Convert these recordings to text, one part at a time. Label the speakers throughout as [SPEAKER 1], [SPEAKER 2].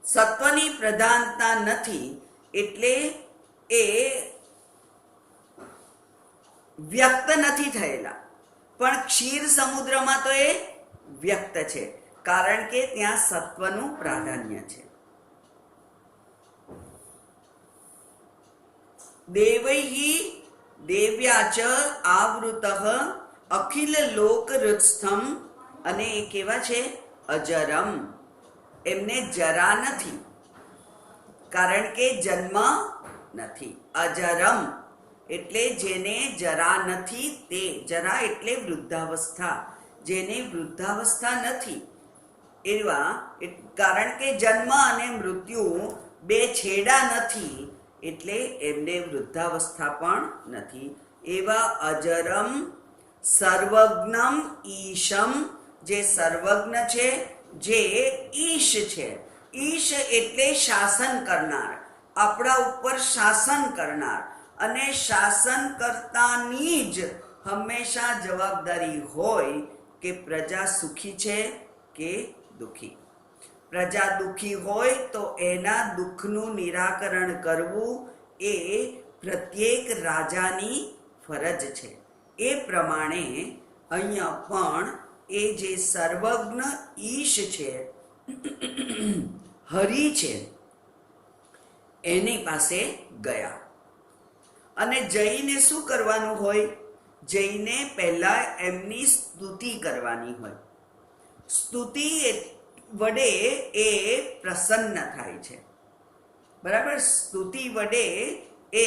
[SPEAKER 1] સત્વની પ્રધાનતા નથી એટલે એ વ્યક્ત નથી થયેલા, પણ ક્ષીર સમુદ્રમાં તો એ વ્યક્ત છે, કારણ કે ત્યાં સત્વનું પ્રાધાન્ય છે. દેવૈ દેવ્યાચ આવૃતઃ અખિલ લોક હૃત્સ્થમ, અને એ કેવા છે? અજરમ. એમને જરા નથી, કારણ કે જન્મ નથી. અજરમ એટલે જેને જરા નથી, તે જરા એટલે વૃદ્ધાવસ્થા, જેને વૃદ્ધાવસ્થા નથી એવા, કારણ કે જન્મ અને મૃત્યુ બે છેડા નથી એટલે એમને વૃદ્ધાવસ્થા પણ નથી. એવા અજરમ સર્વજ્ઞમ ઈશમ, જે સર્વજ્ઞ છે, જે ઈશ છે. ઈશ એટલે શાસન કરનાર, આપણા ઉપર શાસન કરનાર, અને શાસન કરતાની જ હંમેશા જવાબદારી હોય કે પ્રજા સુખી છે કે દુઃખી. પ્રજા દુઃખી હોય તો એના દુઃખનું નિરાકરણ કરવું એ પ્રત્યેક રાજાની ફરજ છે. એ પ્રમાણે અહીંયા પણ એ જે સર્વજ્ઞ ઈશ છે, હરિ છે, એની પાસે ગયા. અને જઈને શું કરવાનું હોય? જઈને પહેલા એમની સ્તુતિ કરવાની હોય. સ્તુતિ વડે એ પ્રસન્ન થાય છે. બરાબર? સ્તુતિ વડે એ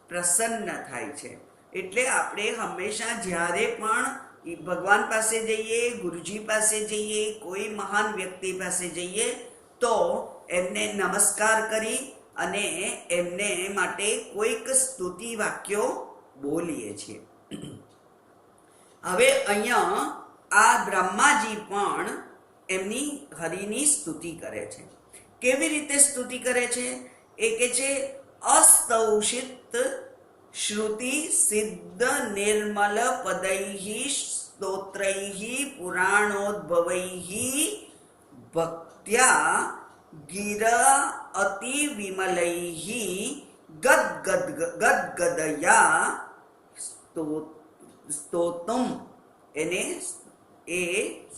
[SPEAKER 1] પ્રસન્ન થાય છે. એટલે આપણે હંમેશા જ્યારે પણ ભગવાન પાસે જઈએ, ગુરુજી પાસે જઈએ, કોઈ મહાન વ્યક્તિ પાસે જઈએ તો એમને નમસ્કાર કરી અને એમને માટે કોઈક સ્તુતિ વાક્યો બોલીએ છીએ. હવે અહીંયા આ બ્રહ્માજી પણ એમની હરિની સ્તુતિ કરે છે. કેવી રીતે સ્તુતિ કરે છે? એ કે છે અસ્તૌષિત શ્રુતિ સિદ્ધ નિર્મલ પદૈ સ્તોત્રૈ પુરાણોદ્ભવૈ ભક્ત્યા ગિર અતિ વિમલૈ ગદગદયા સ્તોતમ, એને એ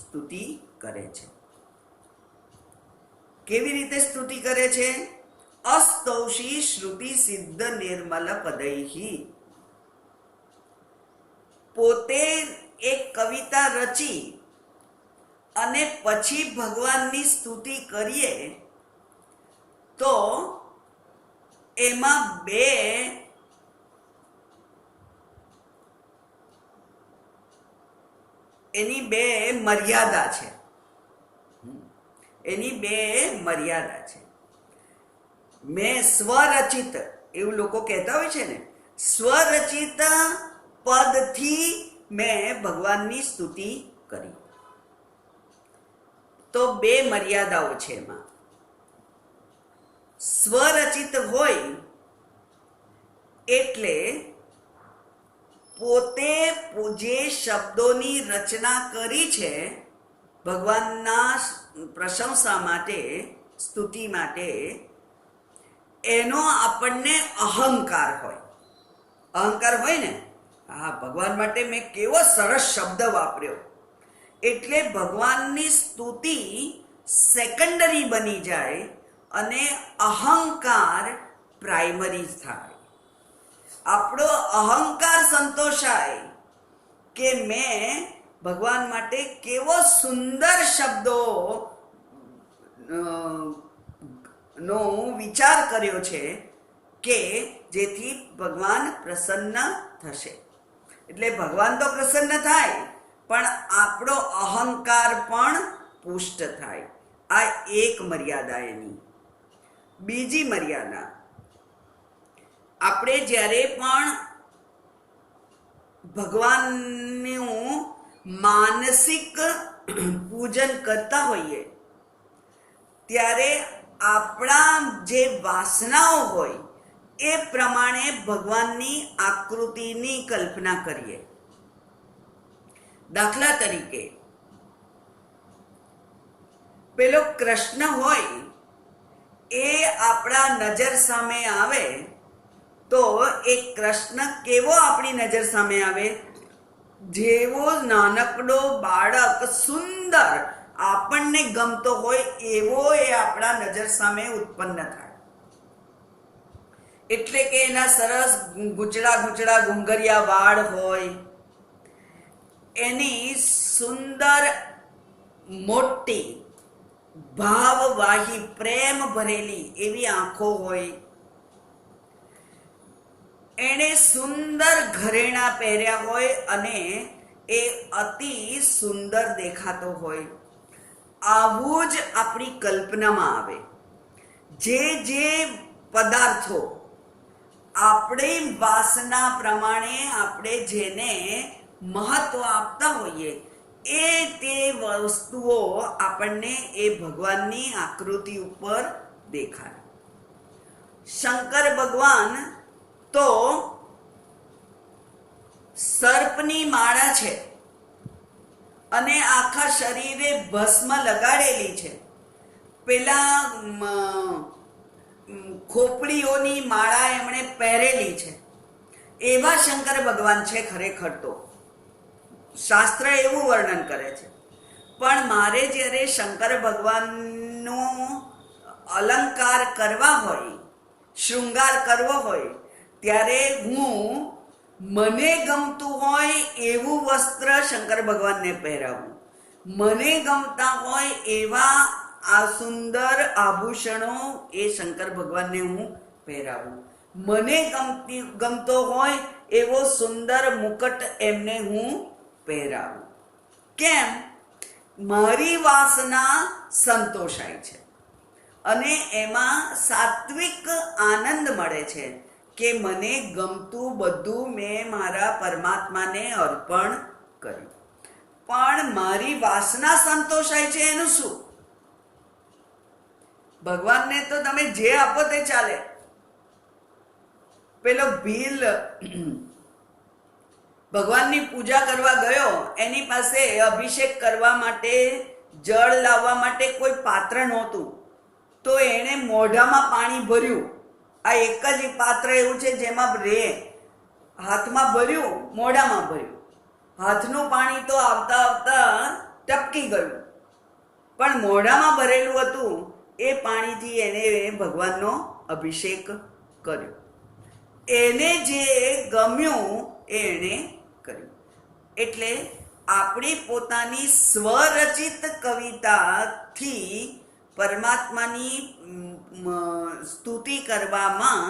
[SPEAKER 1] સ્તુતિ કરે છે. કેવી રીતે સ્તુતિ કરે છે? અસ્તૌષી શ્રુતિ સિદ્ધ નિર્મલ પદૈ. પોતે એક કવિતા રચી અને પછી ભગવાનની સ્તુતિ કરીએ તો એમાં એની બે મર્યાદા છે. એની બે મર્યાદા છે. મેં સ્વરચિત, એવું લોકો કહેતા હોય છે ને, સ્વરચિત પદથી મેં ભગવાનની સ્તુતિ કરી. તો બે મર્યાદાઓ છે એમાં. સ્વરચિત હોય એટલે પોતે જે શબ્દોની રચના કરી છે ભગવાનના પ્રશંસા માટે, સ્તુતિ માટે, એનો આપણને અહંકાર હોય. અહંકાર હોય ને, હા ભગવાન માટે મેં કેવો સરસ શબ્દ વાપર્યો, એટલે ભગવાનની સ્તુતિ સેકન્ડરી બની જાય અને અહંકાર પ્રાઇમરી થાય. આપણો અહંકાર સંતોષાય કે મેં ભગવાન માટે કેવો સુંદર શબ્દો નો વિચાર કર્યો છે કે જેથી ભગવાન પ્રસન્ન થશે. એટલે ભગવાન તો પ્રસન્ન થાય, પણ આપણો અહંકાર પણ પુષ્ટ થાય. આ એક મર્યાદા એની. બીજી મર્યાદા, આપણે જ્યારે પણ ભગવાનનું માનસિક પૂજન કરતા હોઈએ ત્યારે આપણા જે વાસનાઓ હોય એ પ્રમાણે ભગવાનની આકૃતિની કલ્પના કરીએ. દાખલા તરીકે પેલો કૃષ્ણ હોય એ આપણા નજર સામે આવે તો એ કૃષ્ણ કેવો આપણી નજર સામે આવે? જેવો નાનકડો બાળક સુંદર આપણને ગમતો હોય એવો એ આપણા નજર સામે ઉત્પન્ન થાય. એટલે કે એના સરસ ગૂંચળા ગૂંચળા ઘૂંઘરિયા વાળ હોય, એની સુંદર મોટી ભાવવાહી પ્રેમ ભરેલી એવી આંખો હોય, એણે સુંદર ઘરેણાં પહેર્યા હોય અને એ અતિ સુંદર દેખાતો હોય. આવું જ આપણી કલ્પનામાં આવે. જે જે પદાર્થો આપણી વાસના પ્રમાણે આપણે જેને મહત્વ આપતા હોઈએ એ તે વસ્તુઓ આપણને એ ભગવાનની આકૃતિ ઉપર દેખાય. શંકર ભગવાન તો સર્પની માળા છે અને આખા શરીરે ભસ્મ લગાડેલી છે. પેલા ખોપડીઓની માળા એમણે પહેરેલી છે. એવા શંકર ભગવાન છે ખરેખર તો. શાસ્ત્ર એવું વર્ણન કરે છે. પણ મારે જ્યારે શંકર ભગવાનનો અલંકાર કરવા હોય, શૃંગાર કરવો હોય, ત્યારે મને ગમતું હોય એવું વસ્ત્ર શંકર ભગવાનને પહેરાવું, મને ગમતા હોય એવા આ સુંદર આભૂષણો એ શંકર ભગવાનને હું પહેરાવું, મને ગમતો હોય એવો સુંદર મુકટ એમને હું પહેરાવું. કેમ? મારી વાસના સંતોષાય છે અને એમાં સાત્વિક આનંદ મળે છે કે મને ગમતું બધું મેં મારા પરમાત્માને અર્પણ કર્યું. પણ મારી વાસના સંતોષાય છે એનું શું? ભગવાનને તો તમે જે આપો તે ચાલે. પેલો ભીલ ભગવાનની પૂજા કરવા ગયો, એની પાસે અભિષેક કરવા માટે જળ લાવવા માટે કોઈ પાત્ર નહોતું, તો એણે મોઢામાં પાણી ભર્યું. આ એક જ પાત્ર એવું છે જેમાં રે, હાથમાં ભર્યું, મોઢામાં ભર્યું. હાથનું પાણી તો આવતા આવતા ટપકી ગયું, પણ મોઢામાં ભરેલું હતું એ પાણીથી એને ભગવાનનો અભિષેક કર્યો. એને જે ગમ્યું એણે કર્યું. એટલે આપણી પોતાની સ્વરચિત કવિતાથી પરમાત્માની સ્તુતિ કરવામાં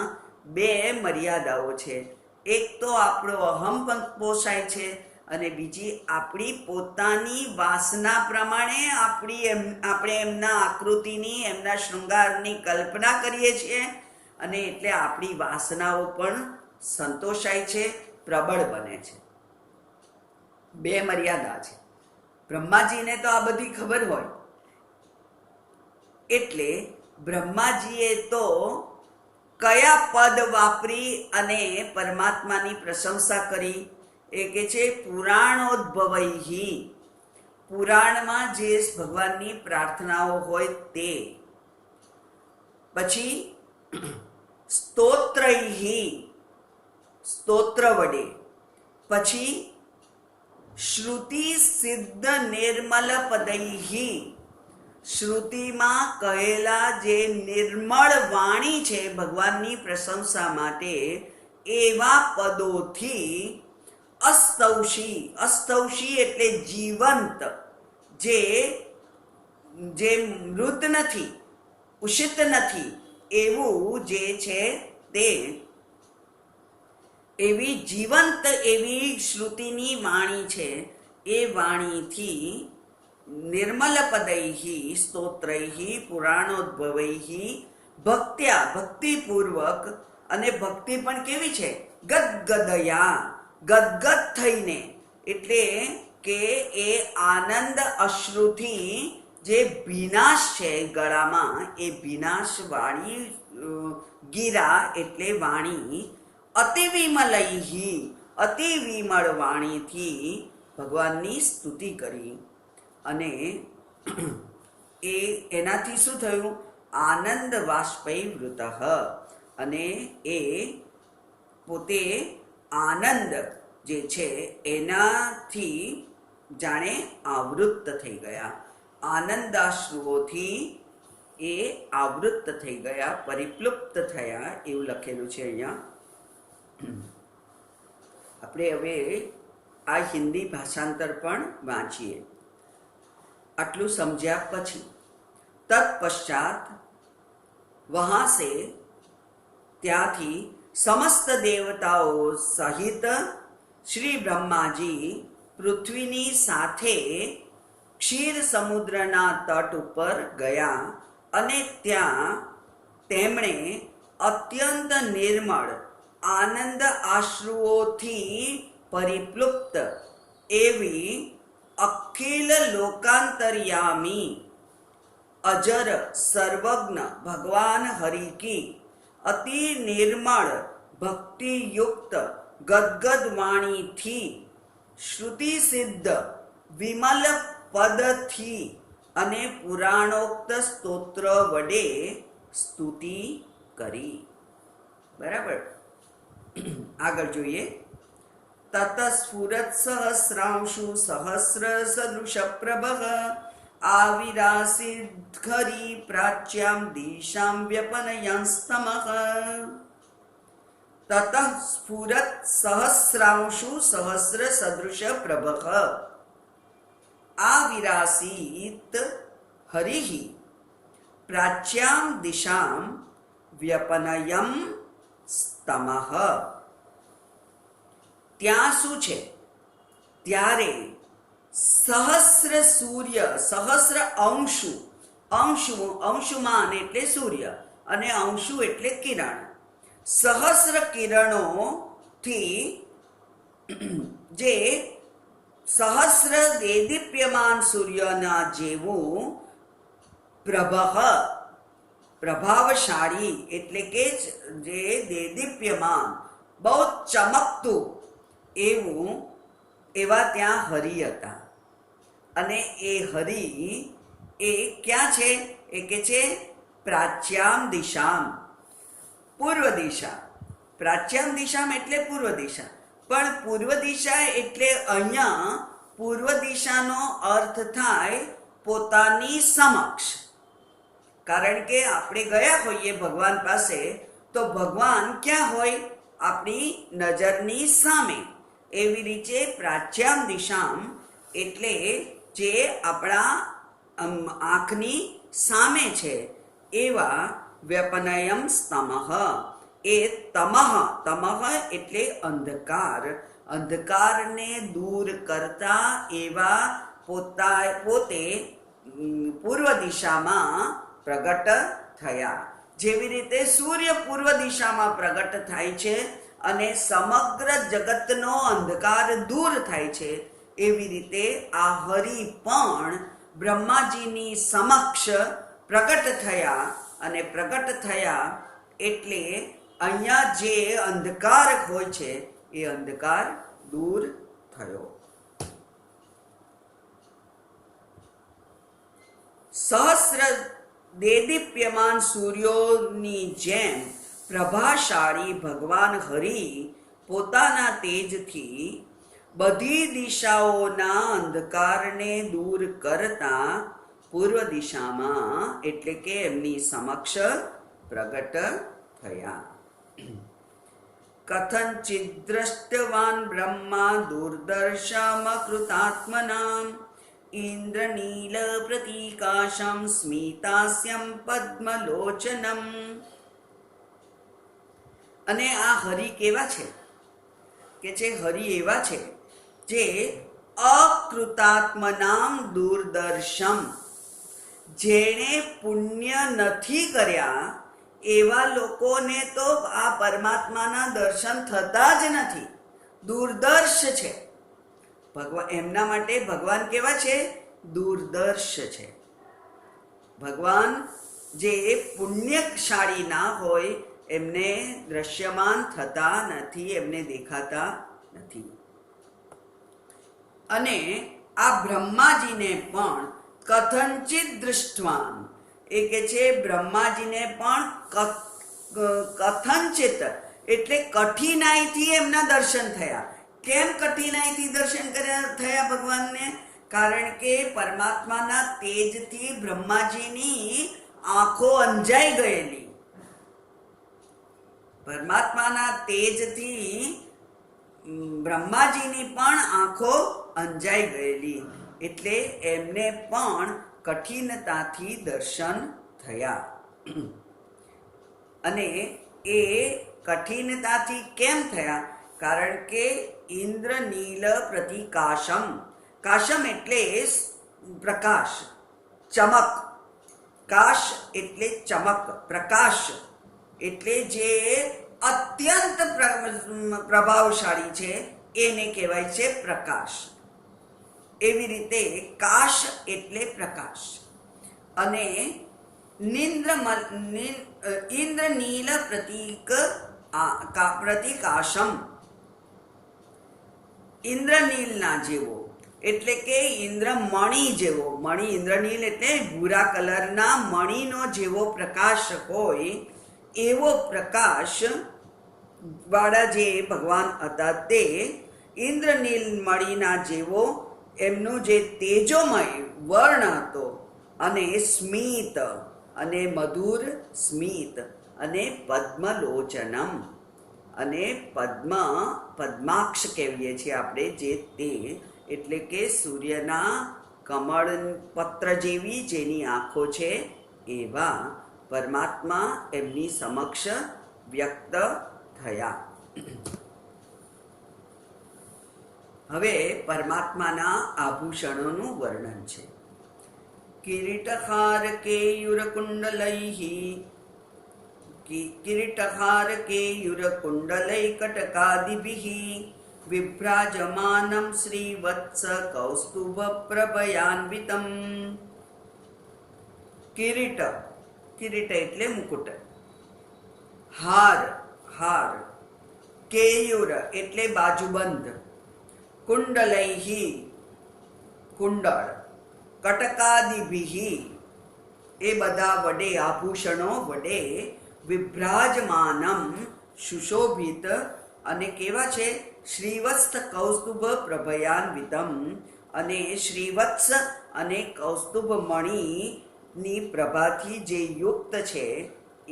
[SPEAKER 1] બે મર્યાદાઓ છે. એક તો આપણો અહમ પોષાય છે અને બીજી આપણી પોતાની વાસના પ્રમાણે આપણે એમના આકૃતિની, એમના શૃંગારની કલ્પના કરીએ છીએ અને એટલે આપણી વાસનાઓ પણ સંતોષાય છે, પ્રબળ બને છે. બે મર્યાદા છે. બ્રહ્માજીને તો આ બધી ખબર હોય એટલે બ્રહ્માજીએ તો કયા પદ વાપરી અને પરમાત્માની પ્રશંસા કરી? એ કે છે પુરાણોદ્ભવૈહિ. પુરાણમાં જે ભગવાનની પ્રાર્થનાઓ હોય તે. પછી સ્તોત્રૈહિ, સ્તોત્ર વડે. પછી શ્રુતિ સિદ્ધ નિર્મલ પદૈહિ, શ્રુતિમાં કહેલા જે નિર્મળ વાણી છે ભગવાનની પ્રશંસા માટે એવા પદોથી અસ્તૌષી. અસ્તૌષી એટલે જીવંત, જે મૃત નથી, ઉષિત નથી એવું જે છે તે, એવી જીવંત એવી શ્રુતિની વાણી છે. એ વાણીથી નિર્મલ પદૈહિ સ્તોત્રૈહિ પુરાણોદ્ભવૈહિ ભક્ત્યા, ભક્તિપૂર્વક. અને ભક્તિ પણ કેવી છે? ગદગદયા, ગદગદ થઈને. એટલે કે એ આનંદ અશ્રુથી જે ભીનાશ છે ગળામાં, એ ભીનાશ વાળી ગીરા એટલે વાણી. અતિ વિમલૈહિ, અતિ વિમળ વાણીથી ભગવાનની સ્તુતિ કરી. અને એનાથી શું થયું? આનંદ બાષ્પૈવૃતઃ, અને એ પોતે આનંદ જે છે એનાથી જાણે આવૃત્ત થઈ ગયા, આનંદાશ્રુઓથી એ આવૃત્ત થઈ ગયા, પરિપ્લુપ્ત થયા, એવું લખેલું છે અહીંયા. આપણે હવે આ હિન્દી ભાષાંતર પણ વાંચીએ. આટલું સમજ્યા પછી તત્પશ્ચાત વહાં સે, ત્યાંથી સમસ્ત દેવતાઓ સહિત શ્રી બ્રહ્માજી પૃથ્વીની સાથે ક્ષીર સમુદ્રના તટ ઉપર ગયા અને ત્યાં તેમણે અત્યંત નિર્મળ આનંદ આશ્રુઓથી પરિપ્લુપ્ત એવી અખિલ લોકાંતર્યામી અજર સર્વજ્ઞ ભગવાન હરિ કી અતિ નિર્મળ ભક્તિયુક્ત ગદગદ વાણીથી શ્રુતિ સિદ્ધ વિમલ પદથી અને પુરાણોક્ત સ્તોત્ર વડે સ્તુતિ કરી. બરાબર. આગળ જોઈએ. તત સ્ફુરત સહસ્રાંશુ સહસ્ર સદૃશ પ્રભઃ આવિરાસીદ ખરી પ્રાચ્યામ દિશામ વ્યપનયંસ્તમઃ. તત સ્ફુરત સહસ્રાંશુ સહસ્ર સદૃશ પ્રભઃ આવિરાસીત હરિઃ પ્રાચ્યામ દિશામ વ્યપનયમ સ્તમઃ. ત્યાં શું છે? ત્યારે સહસ્ર સૂર્ય, સહસ્ર અંશુ, અંશુમાન એટલે સૂર્ય અને અંશુ એટલે કિરણ, સહસ્ર કિરણોથી જે સહસ્ર દેદીપ્યમાન સૂર્યના જેવું પ્રભઃ, પ્રભાવશાળી એટલે કે જે દેદીપ્યમાન, બહુ ચમકતું એવું, એવા ત્યાં હરિ હતા. અને એ હરિ એ ક્યાં છે? એ કે છે પ્રાચ્યામ દિશામ, પૂર્વ દિશા. પ્રાચ્યામ દિશામ એટલે પૂર્વ દિશા. પણ પૂર્વ દિશા એટલે અહીંયા પૂર્વ દિશાનો અર્થ થાય પોતાની સમક્ષ. કારણ કે આપણે ગયા હોઈએ ભગવાન પાસે, તો ભગવાન ક્યાં હોય? આપણી નજરની સામે. એવી રીતે પ્રાચ્યામ દિશામ એટલે જે આપણા આંખની સામે છે એવા વ્યપનયમ સ્તમઃ, એ તમઃ, તમઃ એટલે અંધકાર, અંધકારને દૂર કરતા એવા પોતે પૂર્વ દિશામાં પ્રગટ થયા. જેવી રીતે સૂર્ય પૂર્વ દિશામાં પ્રગટ થાય છે અને સમગ્ર જગતનો અંધકાર દૂર થાય છે, એવી રીતે આ હરિ પણ બ્રહ્માજીની સમક્ષ પ્રગટ થયા. અને પ્રગટ થયા એટલે અહીંયા જે અંધકાર હોય છે એ અંધકાર દૂર થયો. સહસ્ર દેદીપ્યમાન સૂર્યોની જેમ પ્રભાશાળી ભગવાન હરિ પોતાના તેજથી બધી દિશાઓના અંધકારને દૂર કરતા પૂર્વ દિશામાં એટલે કે એમની સમક્ષ પ્રગટ થયા. કથંચિદ દ્રષ્ટવાન બ્રહ્મા દુર્દર્શમ કૃતાત્મનામ ઇન્દ્રનીલ પ્રતિકાશમ સ્મિતાસ્યમ પદ્મલોચનમ. અને આ હરિ કેવા છે? કે જે હરિ એવા છે જે અકૃતાત્મનામ દુર્દર્શમ, જેણે પુણ્ય નથી કર્યા એવા લોકોને તો આ પરમાત્માના દર્શન થતા જ નથી, દુર્દર્શ છે. ભગવાન એમના માટે ભગવાન કેવા છે? દુર્દર્શ છે. ભગવાન જે પુણ્યશાળી ના હોય એમને દ્રશ્યમાન થતા નથી, એમને દેખાતા નથી. અને આ બ્રહ્માજીને પણ કથંચિત દૃષ્ટવાન, એ કે છે બ્રહ્માજીને પણ કથનચિત એટલે કઠિનાઈથી એમના દર્શન થયા. કેમ કઠિનાઈથી દર્શન થયા ભગવાનને? કારણ કે પરમાત્માના તેજથી બ્રહ્માજીની આંખો અંજાઈ ગયેલી. પરમાત્માના તેજથી બ્રહ્માજીની પણ આંખો અંજાઈ ગયેલી, એટલે એમને પણ કઠિનતાથી દર્શન થયા. અને એ કઠિનતાથી કેમ થયા? કારણ કે ઇન્દ્રનીલ પ્રતિકાશમ, કાશમ એટલે પ્રકાશ, ચમક. કાશ એટલે ચમક, પ્રકાશ એટલે જે અત્યંત પ્રભાવશાળી છે એને કહેવાય છે પ્રકાશ. એવી રીતે કાશ એટલે પ્રકાશ. અને ઇન્દ્રનીલ પ્રતિકાશમ, ઇન્દ્રનીલના જેવો એટલે કે ઇન્દ્રમણિ જેવો. મણિ, ઇન્દ્રનીલ એટલે ભૂરા કલરના મણિનો જેવો પ્રકાશ હોય એવો પ્રકાશ વાળા જે ભગવાન હતા તે ઇન્દ્રનીલ મણિના જેવો એમનું જે તેજોમય વર્ણ હતો, અને સ્મિત અને મધુર સ્મિત અને પદ્મલોચનમ અને પદ્માક્ષ કહેવીએ છીએ આપણે જે તે, એટલે કે સૂર્યના કમળ પત્ર જેવી જેની આંખો છે એવા પરમાત્મા એમની સમક્ષ વ્યક્ત થયા. હવે પરમાત્માના આભૂષણોનું વર્ણન છે. કિરીટહાર કેયુરકુંડલૈઃ, કિરીટહાર કેયુરકુંડલૈ કટકાદિભિઃ વિભ્રાજમાનં શ્રીવત્સ કૌસ્તુભ પ્રભયાન્વિતમ. કિરીટ, કિરીટ એટલે મુકુટ. હાર, હાર. કેયુર એટલે બાજુબંધ. કુંડલૈહી કુંડળ. કટકાદિભિઃ એ બધા વડે, આભૂષણો વડે, વિભ્રાજમાનમ સુશોભિત અને કેવા છે? શ્રીવત્સ કૌસ્તુભ પ્રભયાન્વિતમ, અને શ્રીવત્સ અને કૌસ્તુભ મણિની પ્રભાથી જે યુક્ત છે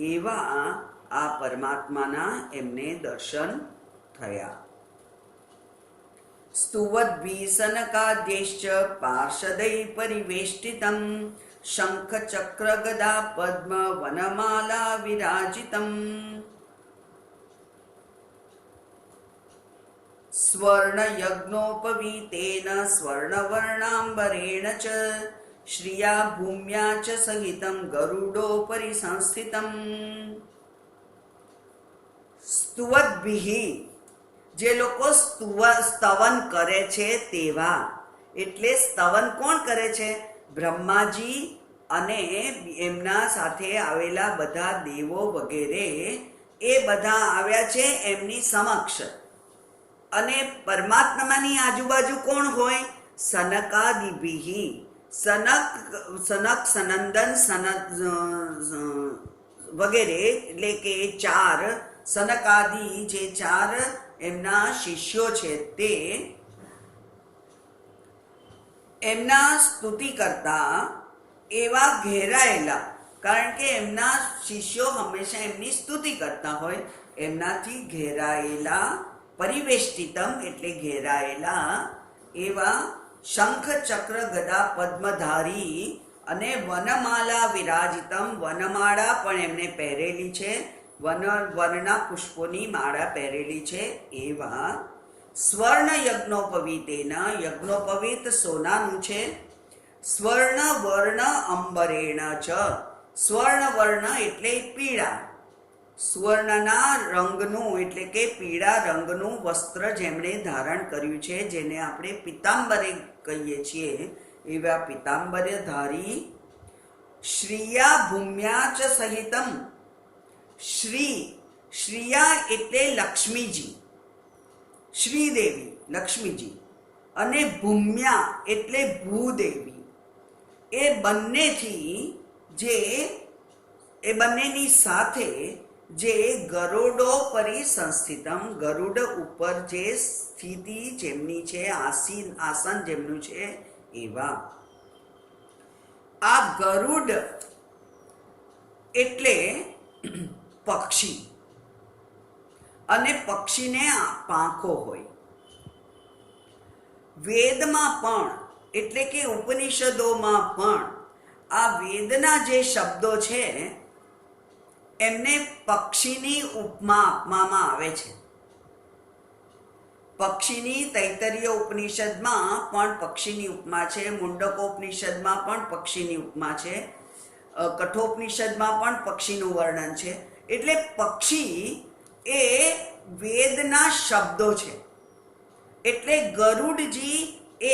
[SPEAKER 1] એવા આ પરમાત્માના એમને દર્શન થયા. સ્તુવદ્ભિઃ સનકાદ્યૈશ્ચ પાર્ષદૈઃ પરિવેષ્ટિતં શંખ ચક્ર ગદા પદ્મ વનમાલા વિરાજિતં. સ્વર્ણયજ્ઞોપવીતેન સ્વર્ણવર્ણાંબરેણ ચ શ્રિયા ભૂમ્યા ચ સહિતં ગરુડોપરિ સંસ્થિતં. સ્તુવદ્ભિઃ જે લોકો સ્તવન કરે છે તેવા, એટલે સ્તવન કોણ કરે છે? બ્રહ્માજી અને એમના સાથે આવેલા બધા દેવો વગેરે એ બધા આવ્યા છે એમની સમક્ષ. અને પરમાત્માની આજુબાજુ કોણ હોય? સનકાદિભિઃ, સનક સનંદન વગેરે, એટલે કે ચાર સનકાદિ જે ચાર એમના શિષ્યો છે તે એમના સ્તુતિ કરતા એવા ઘેરાયેલા, કારણ કે એમના શિષ્યો હંમેશા એમની સ્તુતિ કરતા હોય, એમનાથી ઘેરાયેલા, પરિવેષ્ટિતમ એટલે ઘેરાયેલા એવા શંખ ચક્ર ગદા પદ્મધારી અને વનમાલા વિરાજિતમ, વનમાળા પણ એમને પહેરેલી છે, વનના પુષ્પોની માળા પહેરેલી છે એવા. સ્વર્ણ યજ્ઞોપવીતેના, યજ્ઞોપવીત સોનાનું છે. સ્વર્ણ વર્ણ અંબરેણ ચ, સ્વર્ણ વર્ણ એટલે પીળા, સુવર્ણના રંગનું એટલે કે પીળા રંગનું વસ્ત્ર જેમણે ધારણ કર્યું છે, જેને આપણે પિતાંબરે કહીએ છીએ, એવા પિતાંબરે ધારી. શ્રિયા ભૂમ્યા ચ સહિતમ, શ્રી, શ્રિયા એટલે લક્ષ્મીજી, શ્રીદેવી લક્ષ્મીજી, અને ભૂમ્યા એટલે ભૂદેવી, એ બંનેથી જે એ બંનેની સાથે જે ગરુડોપરી સંસ્થિતમ, ગરુડ ઉપર જે સ્થિતિ જેમની છે, આસન જેમનું છે એવા. આ ગરુડ એટલે પક્ષી, અને પક્ષીને પાંખો હોય. વેદમાં પણ એટલે કે ઉપનિષદોમાં પણ આ વેદના જે શબ્દો છે એમને પક્ષીની ઉપમા આપવામાં આવે છે. પક્ષીની તૈતરીય ઉપનિષદમાં પણ પક્ષીની ઉપમા છે, મુંડકોપનિષદમાં પણ પક્ષીની ઉપમા છે, કઠોપનિષદમાં પણ પક્ષીનું વર્ણન છે. એટલે પક્ષી એ વેદના શબ્દો છે. એટલે ગરુડજી એ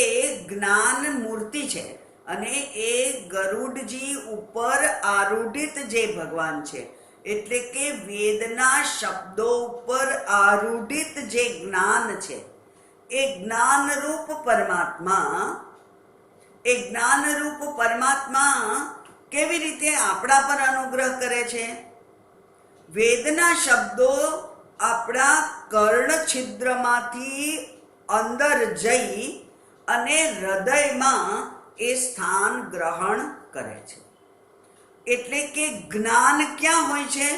[SPEAKER 1] જ્ઞાન મૂર્તિ છે, અને એ ગરુડજી ઉપર આરૂઢિત જે ભગવાન છે, એટલે કે વેદના શબ્દો ઉપર આરૂઢિત જે જ્ઞાન છે, એ જ્ઞાનરૂપ પરમાત્મા કેવી રીતે આપણા પર અનુગ્રહ કરે છે? વેદના શબ્દો આપણા કર્ણ છિદ્રમાંથી અંદર જઈ અને હૃદયમાં એ સ્થાન ગ્રહણ કરે છે. એટલે કે જ્ઞાન ક્યાં હોય છે?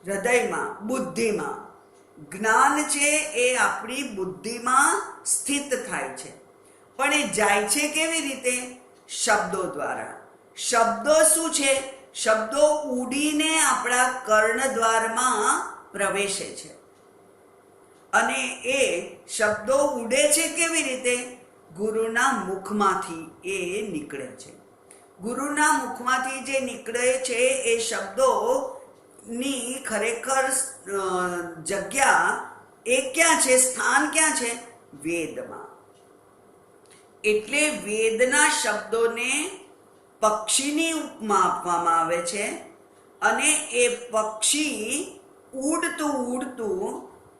[SPEAKER 1] હૃદયમાં, બુદ્ધિમાં. જ્ઞાન છે એ આપણી બુદ્ધિમાં સ્થિત થાય છે. પણ એ જાય છે કેવી રીતે? શબ્દો દ્વારા. શબ્દો શું છે? શબ્દો ઉડીને આપણા કર્ણદ્વારમાં પ્રવેશે છે. અને એ શબ્દો ઉડે છે કેવી રીતે? ગુરુના મુખમાંથી એ નીકળે છે. ગુરુના મુખમાંથી જે નીકળે છે એ શબ્દોની ખરેખર જગ્યા એ ક્યાં છે? સ્થાન ક્યાં છે? વેદમાં. એટલે વેદના શબ્દોને પક્ષીની ઉપમા આપવામાં આવે છે, અને એ પક્ષી ઉડતું ઉડતું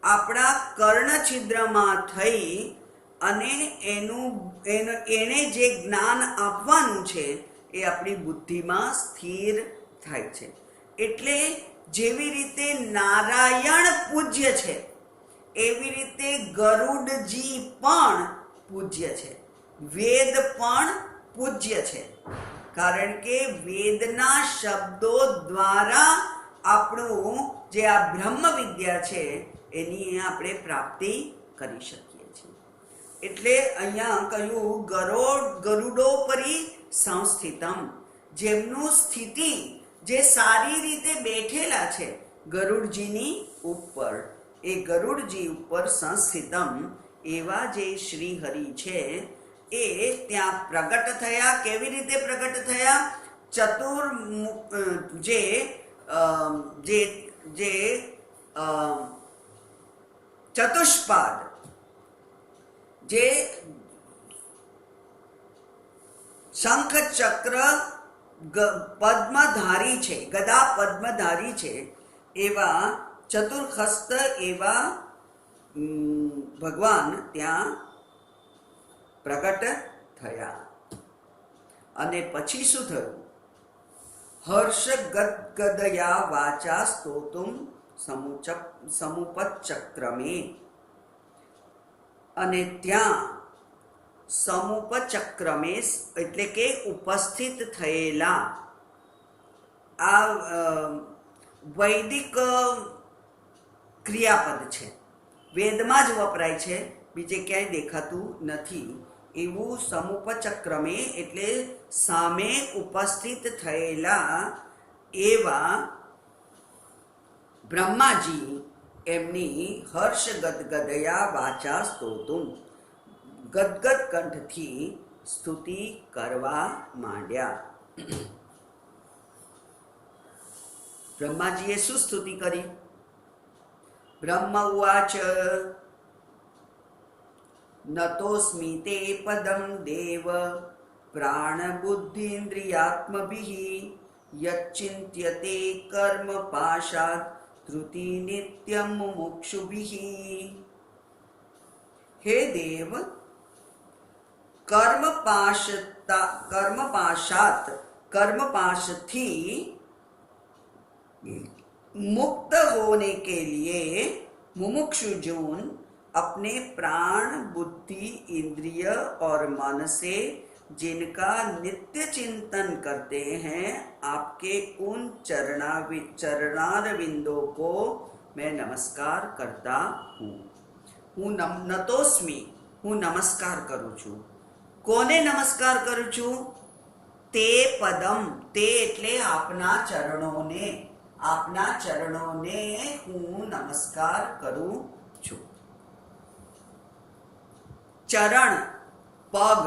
[SPEAKER 1] આપણા કર્ણછિદ્રમાં થઈ અને એને જે જ્ઞાન આપવાનું છે એ આપણી બુદ્ધિમાં સ્થિર થાય છે. એટલે જેવી રીતે નારાયણ પૂજ્ય છે, એવી રીતે ગરુડજી પણ પૂજ્ય છે, વેદ પણ પૂજ્ય છે. કારણ કે વેદના શબ્દો દ્વારા આપણું જે આ બ્રહ્મ વિદ્યા છે એની આપણે પ્રાપ્તિ કરી શકીએ છીએ. એટલે અહીંયા કહ્યું ગરુડોપરી સંસ્થિતમ, જેમનું સ્થિતિ જે સારી રીતે બેઠેલા છે ગરુડજીની ઉપર, એ ગરુડજી ઉપર સંસ્થિતમ એવા જે શ્રી હરિ છે એ ત્યાં પ્રગટ થયા. કેવી રીતે પ્રગટ થયા? ચતુષ્પાદ, જે શંખ ચક્ર પદ્મધારી છે, ગદા પદ્મધારી છે, એવા ચતુર્હસ્ત એવા ભગવાન ત્યાં પ્રગટ થયા. અને પછી શું થયું? હર્ષ ગદગદયા વાચા સ્તોતુમ સમુપચક્રમે. અને ત્યાં સમુપચક્રમે એટલે કે ઉપસ્થિત થયેલા, આ વૈદિક ક્રિયાપદ છે, વેદમાં જ વપરાય છે, બીજે ક્યાંય દેખાતું નથી. એવું સમુપચક્રમે એટલે સામે ઉપસ્થિત થયેલા એવા બ્રહ્માજી એમની હર્ષ ગદગદયા વાચા સ્તોતુમ, ગદગદ કંઠથી સ્તુતિ કરવા માંડ્યા. બ્રહ્માજીએ શું સ્તુતિ કરી? બ્રહ્મ ઉવાચ નતોસ્મિ તે પદમ દેવ પ્રાણ બુદ્ધિન્દ્રિયાત્મભિઃ યચ્ચિંત્યતે કર્મ પાશાત ધૃતિ નિત્યમ મુક્ષુભિઃ. હે દેવ, કર્મ પાશાત कर्म पाश थी मुक्त होने के लिए मुमुक्षुजन अपने प्राण, बुद्धि, इंद्रिय और मन से जिनका नित्य चिंतन करते हैं, आपके उन चरणारविंदों को मैं नमस्कार करता हूँ. હું નતોસ્મી, હું નમસ્કાર કરું છું. કોને નમસ્કાર કરું છું? તે પદમ, તે એટલે આપના ચરણોને, આપના ચરણોને હું નમસ્કાર કરું છું. ચરણ, પગ.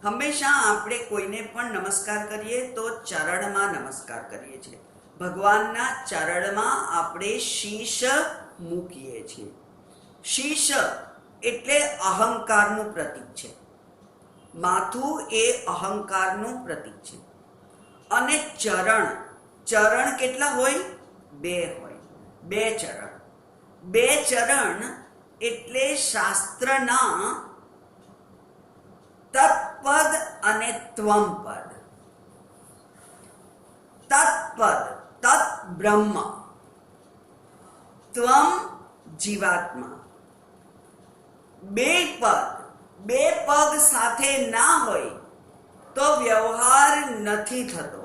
[SPEAKER 1] હંમેશા આપણે કોઈને પણ નમસ્કાર કરીએ તો ચરણમાં નમસ્કાર કરીએ છીએ. ભગવાનના ચરણમાં આપણે શીશ મૂકીએ છીએ. શીશ એટલે અહંકારનું પ્રતીક છે. માથું એ અહંકારનું પ્રતીક છે. અને ચરણ, ચરણ કેટલા હોય? 2 હોય. 2 ચરણ. 2 ચરણ એટલે શાસ્ત્રના તત્પદ અને ત્વમપદ. તત્પદ, તત્ બ્રહ્મ, ત્વમ જીવાત્મા. 2 પદ, 2 પગ સાથે ના હોય તો વ્યવહાર નથી થતો.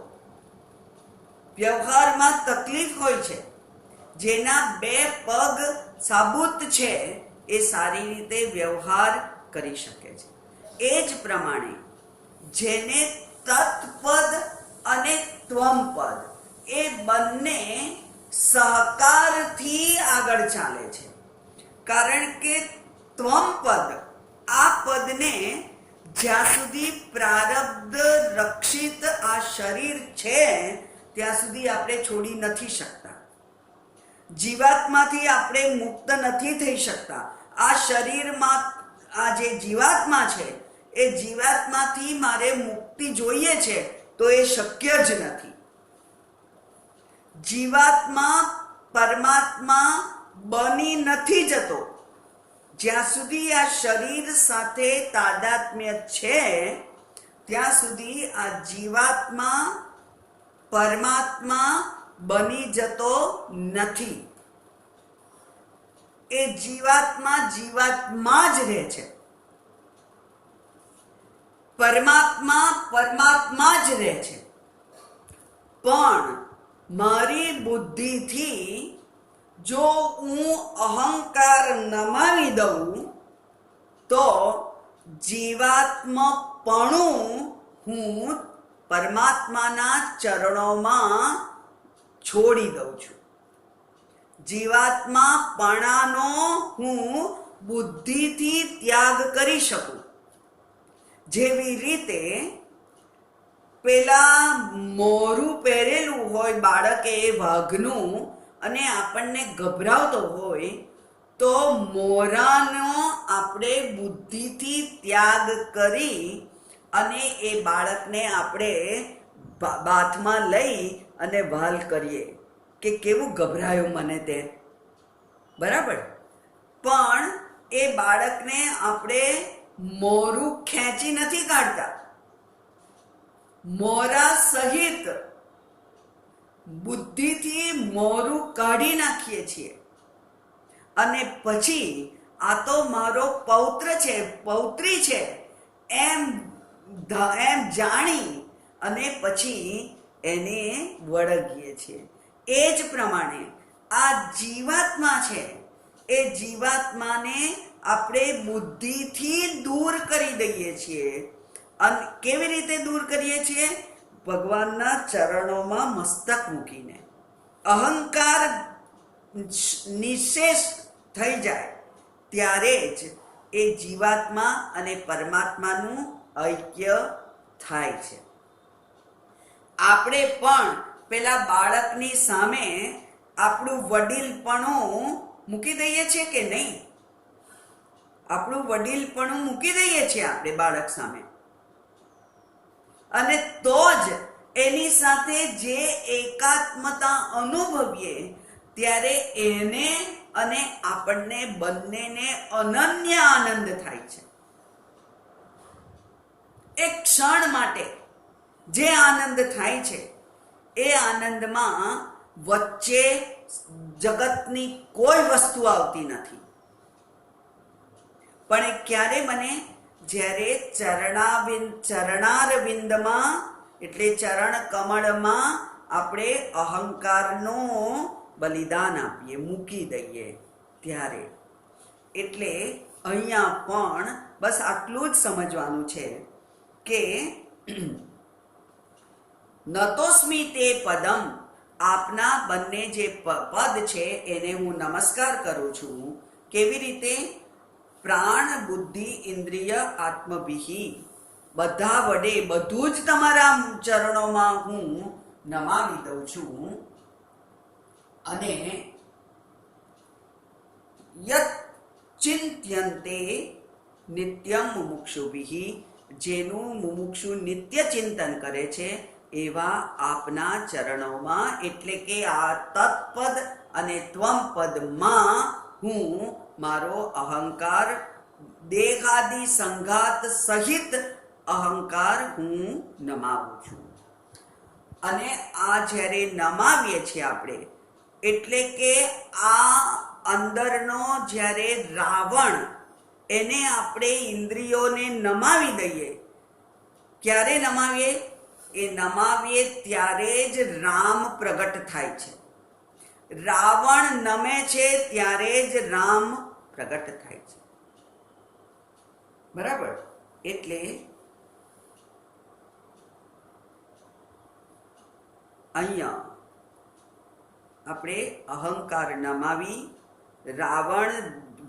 [SPEAKER 1] વ્યવહારમાં તકલીફ હોય છે. જેના 2 પગ સાબુત છે એ સારી રીતે વ્યવહાર કરી શકે છે. એ જ પ્રમાણે જેને તત્પદ અને ત્વમપદ એ બંને સહકારથી આગળ ચાલે છે. કારણ કે ત્વમપદ, આ પદને જ્યાં સુધી પ્રારબ્ધ રક્ષિત આ શરીર છે ત્યાં સુધી આપણે છોડી નથી શકતા. જીવાત્માથી આપણે મુક્ત નથી થઈ શકતા. આ શરીરમાં આ જે જીવાત્મા છે એ જીવાત્માથી મારે મુક્તિ જોઈએ છે તો એ શક્ય જ નથી. જીવાત્મા પરમાત્મા બની નથી જતો. જ્યાં સુધી આ શરીર સાથે તાદાત્મ્ય છે ત્યાં સુધી આ જીવાત્મા પરમાત્મા બની જતો નથી. એ જીવાત્મા જીવાત્મા જ રહે છે. પરમાત્મા પરમાત્મા જ રહે છે. પણ મારી બુદ્ધિથી જો હું અહંકાર નમાવી દઉં તો જીવાત્મપણું હું પરમાત્માના ચરણોમાં છોડી દઉં છું. જીવાત્માપણાનો હું બુદ્ધિથી ત્યાગ કરી શકું. જેવી રીતે પેલા મોરું પહેરેલું હોય બાળકે વાઘનું અને આપણને ગભરાવતો હોય તો મોરાનો આપણે બુદ્ધિથી ત્યાગ કરી અને એ બાળકને આપણે બાથમાં લઈ અને વહાલ કરીએ કે કેવું ગભરાયું મને તે. બરાબર? પણ એ બાળકને આપણે મોરું ખેંચી નથી કાઢતા. મોરા સહિત બુદ્ધિથી મોરું કાઢી નાખીએ છીએ. અને પછી આ તો મારો પૌત્ર છે, પૌત્રી છે એમ જાણી અને પછી એને વળગીએ છીએ. એ જ પ્રમાણે આ જીવાત્મા છે એ જીવાત્માને આપણે બુદ્ધિથી દૂર કરી દઈએ છીએ. અને કેવી રીતે દૂર કરીએ છીએ? ભગવાનના ચરણોમાં મસ્તક મૂકીને. અહંકાર નિશેષ થઈ જાય ત્યારે જ એ જીવાત્મા અને પરમાત્માનું ઐક્ય થાય છે. આપણે પણ પેલા બાળકની સામે આપણું વડીલપણું મૂકી દઈએ છીએ કે નહીં? આપણું વડીલપણું મૂકી દઈએ છીએ આપણે બાળક સામે. અને તો જ એની સાથે જે એકાત્મતા અનુભવીએ ત્યારે એને અને આપણને બંનેને અનન્ય આનંદ થાય છે. એક ક્ષણ માટે જે આનંદ થાય છે એ આનંદમાં વચ્ચે જગતની કોઈ વસ્તુ આવતી નથી. પણ એ ક્યારે બને? જ્યારે ચરણારવિંદમાં એટલે ચરણ કમળમાં આપણે અહંકારનું બલિદાન આપીએ, મૂકી દઈએ ત્યારે. એટલે અહીંયા પણ બસ આટલું જ સમજવાનું છે કે નતોસ્મિ તે પદમ, આપના બંને જે પદ છે એને હું નમસ્કાર કરું છું. કેવી રીતે? પ્રાણ બુદ્ધિ ઇન્દ્રિય આત્મભિહિ, બધા વડે બધું જ તમારા ચરણોમાં હું નમાવી દઉં છું. અને યત ચિંત્યન્તે નિત્યમ મુમુક્ષુભિ, જેનું મુમુક્ષુ નિત્ય ચિંતન કરે છે એવા આપના ચરણોમાં, એટલે કે આ તત્પદ અને ત્વમ પદમાં હું મારો અહંકાર, દેહાદિ સંઘાત સહિત અહંકાર હું નમાવું છું. અને આ જ્યારે નમાવીએ છીએ આપણે, એટલે કે આ અંદરનો જ્યારે રાવણ, એને આપણે ઇન્દ્રિયોને નમાવી દઈએ. ક્યારે નમાવીએ? એ નમાવીએ ત્યારે જ રામ પ્રગટ થાય છે. રાવણ નમે છે ત્યારે જ રામ પ્રગટ થાય છે. બરાબર? એટલે અહીંયા આપણે અહંકાર નમાવી, રાવણ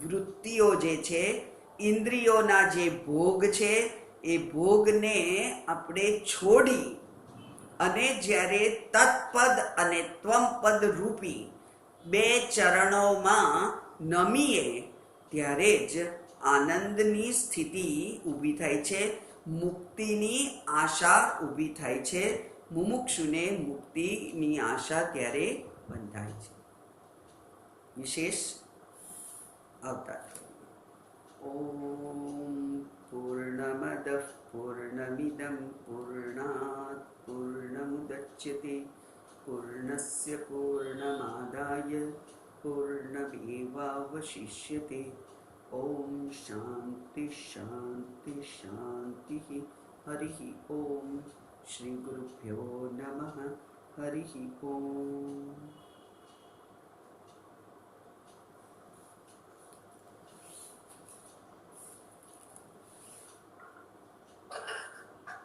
[SPEAKER 1] વૃત્તિઓ જે છે, ઇન્દ્રિયોના જે ભોગ છે એ ભોગને આપણે છોડી અને જ્યારે તત્પદ અને ત્વમપદ રૂપી બે ચરણોમાં નમીએ ત્યારે જ આનંદની સ્થિતિ ઊભી થાય છે, મુક્તિની આશા ઊભી થાય છે. મુમુક્ષુને મુક્તિની આશા ત્યારે બંધાય છે. વિશેષ આવતા. ઓમ પૂર્ણમદ પૂર્ણમિદં પૂર્ણાત પૂર્ણમુદચ્યતે પૂર્ણસ્ય પૂર્ણમાદાય પૂર્ણમેવાવશિષ્યતે. ઓમ શાંતિ શાંતિ શાંતિ. હરિ ઓમ. શ્રી ગુરુભ્યો નમઃ. હરિ ઓમ.